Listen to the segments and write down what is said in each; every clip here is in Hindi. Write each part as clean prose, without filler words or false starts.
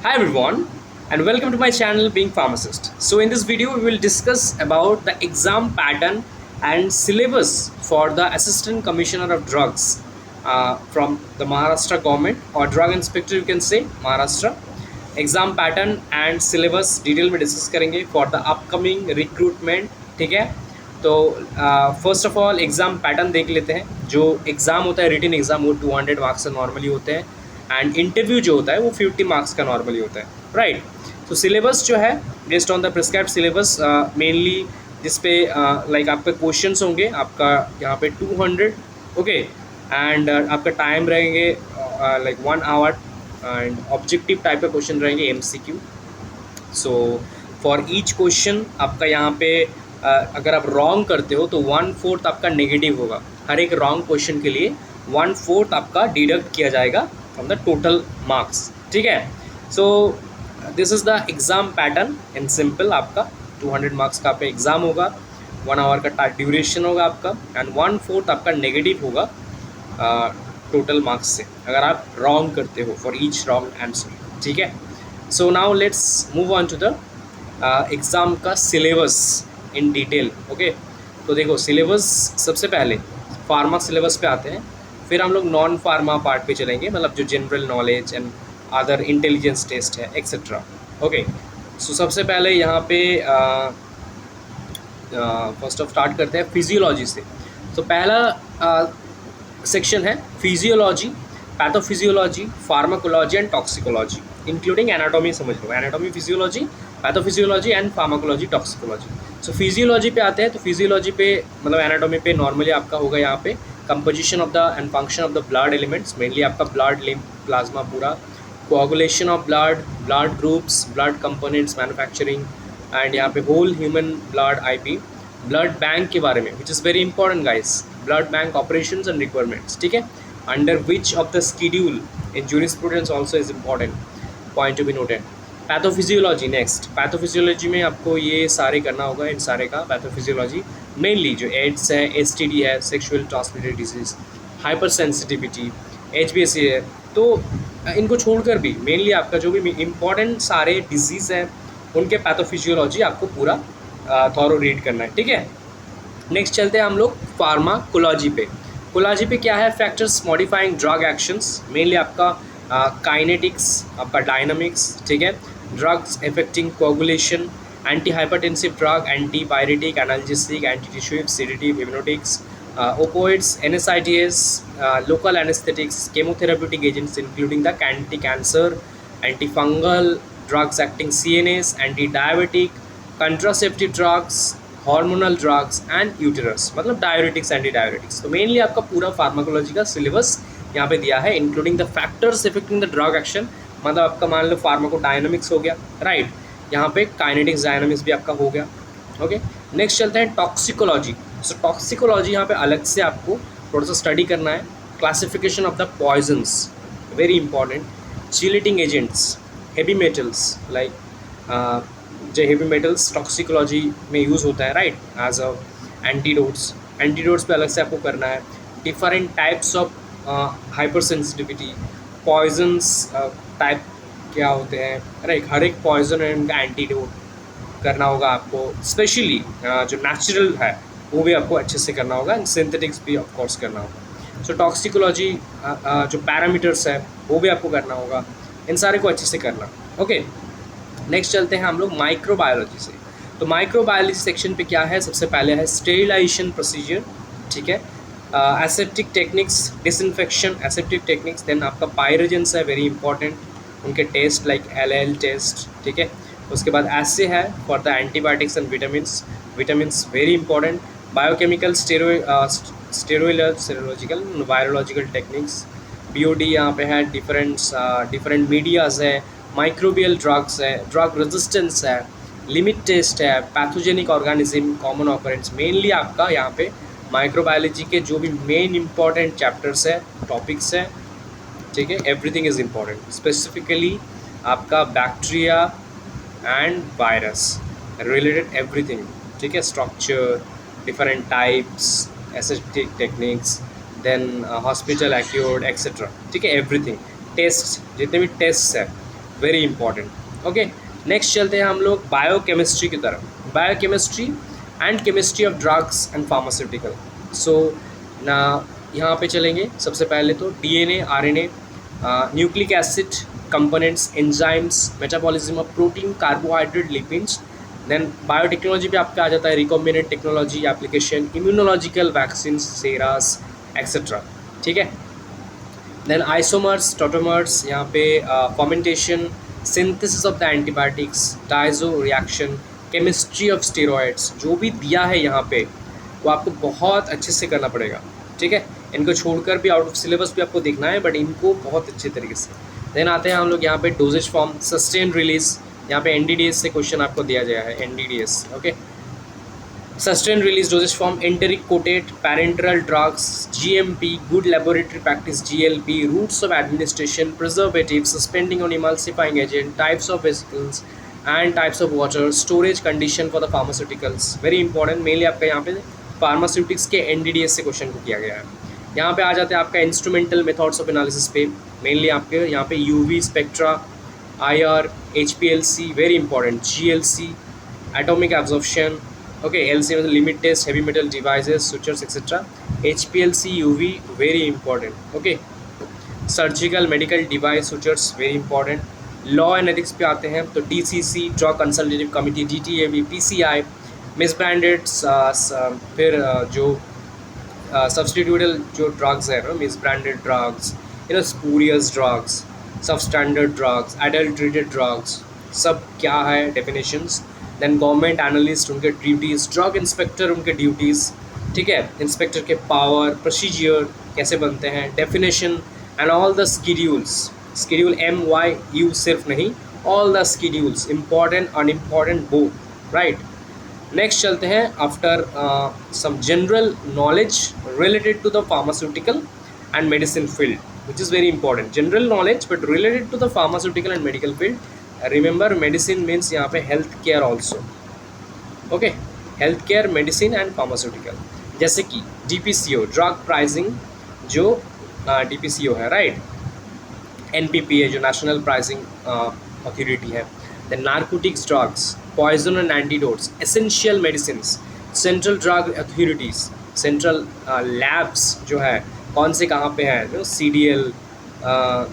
Hi everyone and welcome to my channel Being Pharmacist. So in this video we will discuss about the exam pattern and syllabus for the Assistant Commissioner of Drugs from the Maharashtra government or Drug Inspector you can say Maharashtra. Exam pattern and syllabus detail में डिस्कस करेंगे फॉर द अपकमिंग रिक्रूटमेंट. ठीक है. तो first of all exam pattern देख लेते हैं. जो एग्ज़ाम होता है रिटन एग्ज़ाम वो 200 मार्क्स का नॉर्मली होते हैं एंड इंटरव्यू जो होता है वो 50 मार्क्स का नॉर्मली होता है. राइट. तो सिलेबस जो है based on the prescribe syllabus mainly जिस पे लाइक आपके क्वेश्चंस होंगे आपका यहाँ पे 200. ओके. एंड आपका टाइम रहेंगे like 1 our and objective type के क्वेश्चन रहेंगे MCQ. So for each question आपका यहाँ पे अगर आप रॉन्ग करते हो तो 1/4 आपका नेगेटिव होगा. हर एक रॉन्ग क्वेश्चन के लिए 1/4 आपका डिडक्ट किया जाएगा फ्रॉम द टोटल मार्क्स. ठीक है. So this is the exam pattern in simple. आपका 200 मार्क्स का पे एग्ज़ाम होगा, 1 आवर का ड्यूरेशन होगा आपका एंड 1/4 आपका नेगेटिव होगा टोटल मार्क्स से अगर आप रॉन्ग करते हो फॉर ईच रॉन्ग आंसर. ठीक है. So now let's move on to the exam का सिलेबस इन डिटेल. ओके. तो देखो सिलेबस सबसे पहले फार्मा सिलेबस पे आते हैं, फिर हम लोग नॉन फार्मा पार्ट पे चलेंगे, मतलब जो general knowledge and other intelligence test है एक्सेट्रा. ओके. सो सबसे पहले यहाँ पे फर्स्ट ऑफ स्टार्ट करते हैं फिजियोलॉजी से. तो पहला सेक्शन है physiology, pathophysiology, pharmacology and toxicology including anatomy. समझ लो anatomy, physiology, pathophysiology and pharmacology, toxicology. So physiology पे आते हैं. तो फिजियोलॉजी पे मतलब एनाटॉमी पे नॉर्मली आपका होगा यहाँ पे composition of the and function of the blood elements, mainly आपका ब्लड, लिम्फ, प्लाज्मा पूरा, coagulation of blood, blood groups, blood components, manufacturing and यहाँ पे whole human blood IP, blood bank के बारे में which is very important guys, blood bank operations and requirements. ठीक है. Under which of the schedule in jurisprudence also is important point to be noted. Pathophysiology next. Pathophysiology में आपको ये सारे करना होगा, इन सारे का पैथोफिजियोलॉजी मेनली जो एड्स है, एसटीडी है, sexual transmitted disease, hyper sensitivity, HBSC है. तो इनको छोड़कर भी मेनली आपका जो भी इम्पॉर्टेंट सारे डिजीज़ हैं उनके पैथोफिजियोलॉजी आपको पूरा थॉरो रीड करना है. ठीक है. नेक्स्ट चलते हैं हम लोग फार्माकोलॉजी पे. कोलॉजी पे क्या है, factors modifying drug actions, mainly आपका काइनेटिक्स, आपका डायनामिक्स. ठीक है. Drugs affecting coagulation, antihypertensive drug, antipyretic, analgesic, antitussive, sedative, hypnotics, opioids, NSAIDs, local anaesthetics, chemotherapeutic agents including the anticancer, antifungal drugs acting CNS, antidiabetic, contraceptive drugs, hormonal drugs and uterus, मतलब डायरेटिक्स, एंटी डायरेटिक्स. तो मेनली आपका पूरा फार्माकोलॉजी का सिलेबस यहाँ पे दिया है including the factors affecting the drug action. मतलब आपका मान लो फार्माकोडायनामिक्स हो गया. राइट. यहाँ पे काइनेटिक्स, डायनामिक्स भी आपका हो गया. ओके. नेक्स्ट चलते हैं टॉक्सिकोलॉजी. सो टॉक्सिकोलॉजी यहाँ पे अलग से आपको थोड़ा सा स्टडी करना है. Classification of the poisons, very important. Chelating agents, heavy metals like जो हेवी मेटल्स टॉक्सिकोलॉजी में यूज़ होता है. Right. As a antidotes, antidotes पे अलग से आपको करना है. Different types of hypersensitivity, poisons type क्या होते हैं. राइट. हर एक पॉइजन है उनका एंटीडोट करना होगा आपको. स्पेशली जो नेचुरल है वो भी आपको अच्छे से करना होगा एंड सिंथेटिक्स भी ऑफ कोर्स करना होगा. सो टॉक्सिकोलॉजी जो पैरामीटर्स है वो भी आपको करना होगा. इन सारे को अच्छे से करना. ओके. नेक्स्ट चलते हैं हम लोग माइक्रोबायोलॉजी से. तो माइक्रोबायोलॉजी सेक्शन पे क्या है, सबसे पहले है स्टेरिलाइजेशन प्रोसीजर. ठीक है. Aseptic techniques, disinfection, aseptic techniques. Then आपका पायरोजेंस है, वेरी इंपॉर्टेंट, उनके टेस्ट लाइक एल टेस्ट. ठीक है. उसके बाद एसे है for the antibiotics and vitamins, vitamins very important. Biochemical, serological, virological techniques. BOD यहाँ पे है, डिफरेंट मीडियाज़ है, माइक्रोबियल ड्रग्स है, ड्रग रेजिस्टेंस है, लिमिट टेस्ट है, pathogenic organism, common occurrence. Mainly आपका यहाँ पे माइक्रोबायोलॉजी के जो भी मेन इंपॉर्टेंट चैप्टर्स है, टॉपिक्स है. ठीक है. Everything is important. स्पेसिफिकली आपका bacteria and virus related everything. ठीक है. Structure, different types, aseptic techniques, then hospital acquired etcetera. ठीक है. एवरीथिंग, टेस्ट, जितने भी टेस्ट है वेरी इंपॉर्टेंट। ओके, नेक्स्ट चलते हैं हम लोग बायोकेमिस्ट्री की तरफ। Biochemistry and chemistry of drugs and pharmaceutical. So ना यहाँ पे चलेंगे सबसे पहले तो DNA, RNA, nucleic acid components, enzymes, metabolism of protein, carbohydrate, lipids. Then biotechnology पे आपका आ जाता है recombinant technology application, immunological vaccine, sera etcetera. ठीक है, देन आइसोमर्स, टोटोमर्स, यहाँ पे fermentation, synthesis of the antibiotics, diazo reaction, chemistry of steroids. जो भी दिया है यहाँ पे वो आपको बहुत अच्छे से करना पड़ेगा। ठीक है, इनको छोड़कर भी आउट ऑफ सिलेबस भी आपको देखना है, बट इनको बहुत अच्छे तरीके से। देन आते हैं हम लोग यहाँ पे डोजेज फॉर्म, सस्टेन रिलीज। यहाँ पे एनडीडीएस से क्वेश्चन आपको दिया गया है, NDDS. Okay, sustain release dosage form, enteric coated parenteral drugs, GMP, good laboratory practice, GLP, routes of administration, preservative, suspending on emulsifying agent, types of vesicles and types of water, storage condition for the pharmaceuticals. Very important, mainly आपका यहाँ पे फार्मास्यूटिक्स के एनडीडीएस से क्वेश्चन को किया गया है। यहाँ पे आ जाते हैं आपका इंस्ट्रूमेंटल मेथड्स ऑफ एनालिसिस पे, मेनली आपके यहाँ पे UV spectra, IR, HPLC, very important, GLC, atomic absorption. Okay, LC मतलब limit test, heavy metal devices, sutures etcetera. HPLC, UV, very important. Okay, surgical medical device, sutures, very important. Law and ethics पे आते हैं तो TCC, drug consultative committee, DTAB, PCI, misbranded, फिर जो सब्सटीट्यूटल जो ड्रग्स है, misbranded drugs, spurious drugs, substandard drugs, adulterated drugs, सब क्या है डेफिनेशंस। देन गवर्नमेंट एनालिस्ट, उनके ड्यूटीज़, ड्रग इंस्पेक्टर, उनके ड्यूटीज़। ठीक है, इंस्पेक्टर के पावर, प्रोसीजियर कैसे बनते हैं, definition and all the schedules. Schedule MYU सिर्फ नहीं, all the schedules, important unimportant both, right. Next चलते हैं after some general knowledge related to the pharmaceutical and medicine field, which is very important. General knowledge but related to the pharmaceutical and medical field. Remember, medicine means यहाँ पे health care also. Okay, health care, medicine and pharmaceutical. जैसे कि DPCO, drug pricing, जो DPCO है, right? NPPA जो national pricing authority है. Then narcotics, drugs, poison and antidotes, essential medicines, central drug authorities, central labs जो है कौन से कहाँ पे है, CDL,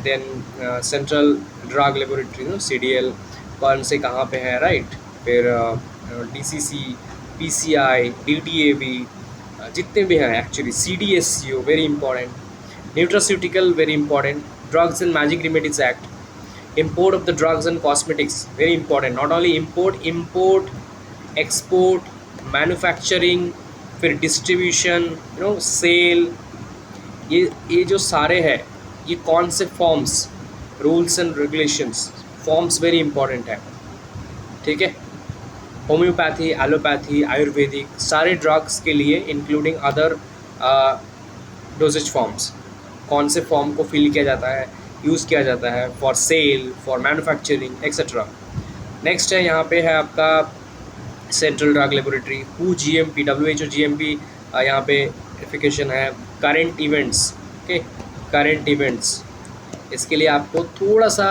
then central drug laboratory, CDL कौन से कहाँ पे है, राइट। फिर DCC, PCI, DTAB, जितने भी हैं actually, CDSCO, very important. Nutraceutical, very important. Drugs and magic remedies act, import of the drugs and cosmetics, very important. Not only import, export, manufacturing, फिर डिस्ट्रीब्यूशन, सेल, ये जो सारे हैं, ये कौन से forms, rules and regulations, forms very important है। ठीक है, होम्योपैथी, एलोपैथी, आयुर्वेदिक, सारे ड्रग्स के लिए इंक्लूडिंग अदर डोजेज फॉर्म्स, कौन से फॉर्म को फिल किया जाता है, यूज़ किया जाता है for sale, for manufacturing etcetera. Next है यहाँ पे है आपका central drug laboratory, WHO GMP, WHO GMP यहाँ पे एफिकेशन है। Current events, okay, current events, इसके लिए आपको थोड़ा सा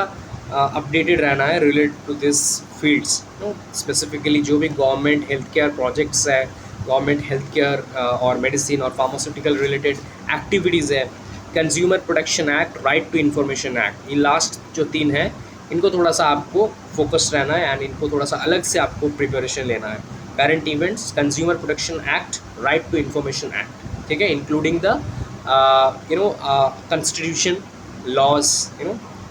अपडेटेड रहना है related to this fields. Specifically जो भी गवर्नमेंट हेल्थ केयर प्रोजेक्ट्स है, गवर्नमेंट हेल्थ केयर और मेडिसिन और फार्मास्यूटिकल रिलेटेड एक्टिविटीज़ है, consumer protection act, right to information act, ये लास्ट जो 3 हैं, इनको थोड़ा सा आपको फोकस रहना है एंड इनको थोड़ा सा अलग से आपको प्रिपरेशन लेना है। Current events, consumer protection act, right to information act, ठीक है, including the constitution laws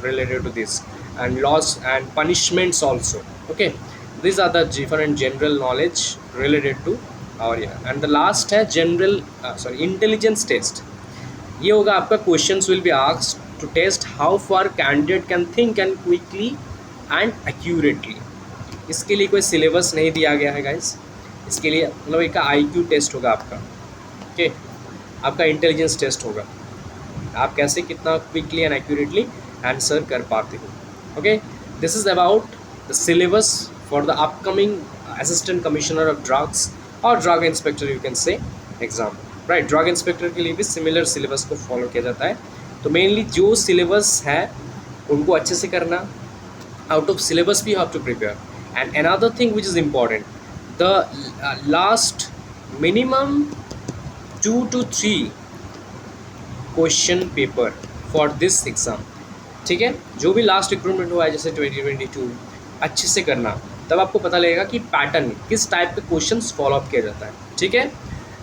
related to this, and laws and punishments also. Okay, these are the different general knowledge related to our year. And the last है general intelligence test. ये होगा आपका questions will be asked to test how far candidate can think and quickly and accurately. इसके लिए कोई सिलेबस नहीं दिया गया है गाइस, इसके लिए मतलब एक IQ टेस्ट होगा आपका। ओके, आपका इंटेलिजेंस टेस्ट होगा, आप कैसे कितना क्विकली एंड एक्यूरेटली आंसर कर पाते हो। Okay, this is about the syllabus for the upcoming assistant commissioner of drugs और drug inspector you can say exam, right. Drug inspector के लिए भी सिमिलर सिलेबस को फॉलो किया जाता है। तो मेनली जो सिलेबस है उनको अच्छे से करना, out of syllabus we have to prepare. And another thing which is important, the last minimum 2 to 3 question paper for this exam, ठीक है। जो भी लास्ट रिक्रूटमेंट हुआ है जैसे 2022, अच्छे से करना, तब आपको पता लगेगा कि पैटर्न किस टाइप के क्वेश्चंस फॉलो अप किया जाता है, ठीक है।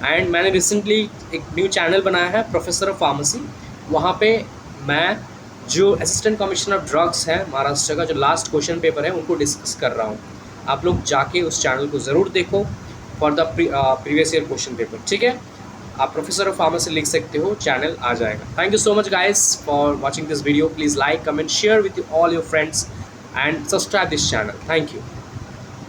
एंड मैंने रिसेंटली एक न्यू चैनल बनाया है प्रोफेसर ऑफ फार्मेसी, वहाँ पे मैं जो असिस्टेंट कमिश्नर ऑफ ड्रग्स है महाराष्ट्र का जो लास्ट क्वेश्चन पेपर है उनको डिस्कस कर रहा हूँ। आप लोग जाके उस चैनल को ज़रूर देखो for the previous year question paper, ठीक है। आप प्रोफेसर ऑफ फार्मेसी लिख सकते हो, चैनल आ जाएगा। Thank you so much guys for watching this video. Please like, comment, share with all your friends and subscribe this channel. Thank you.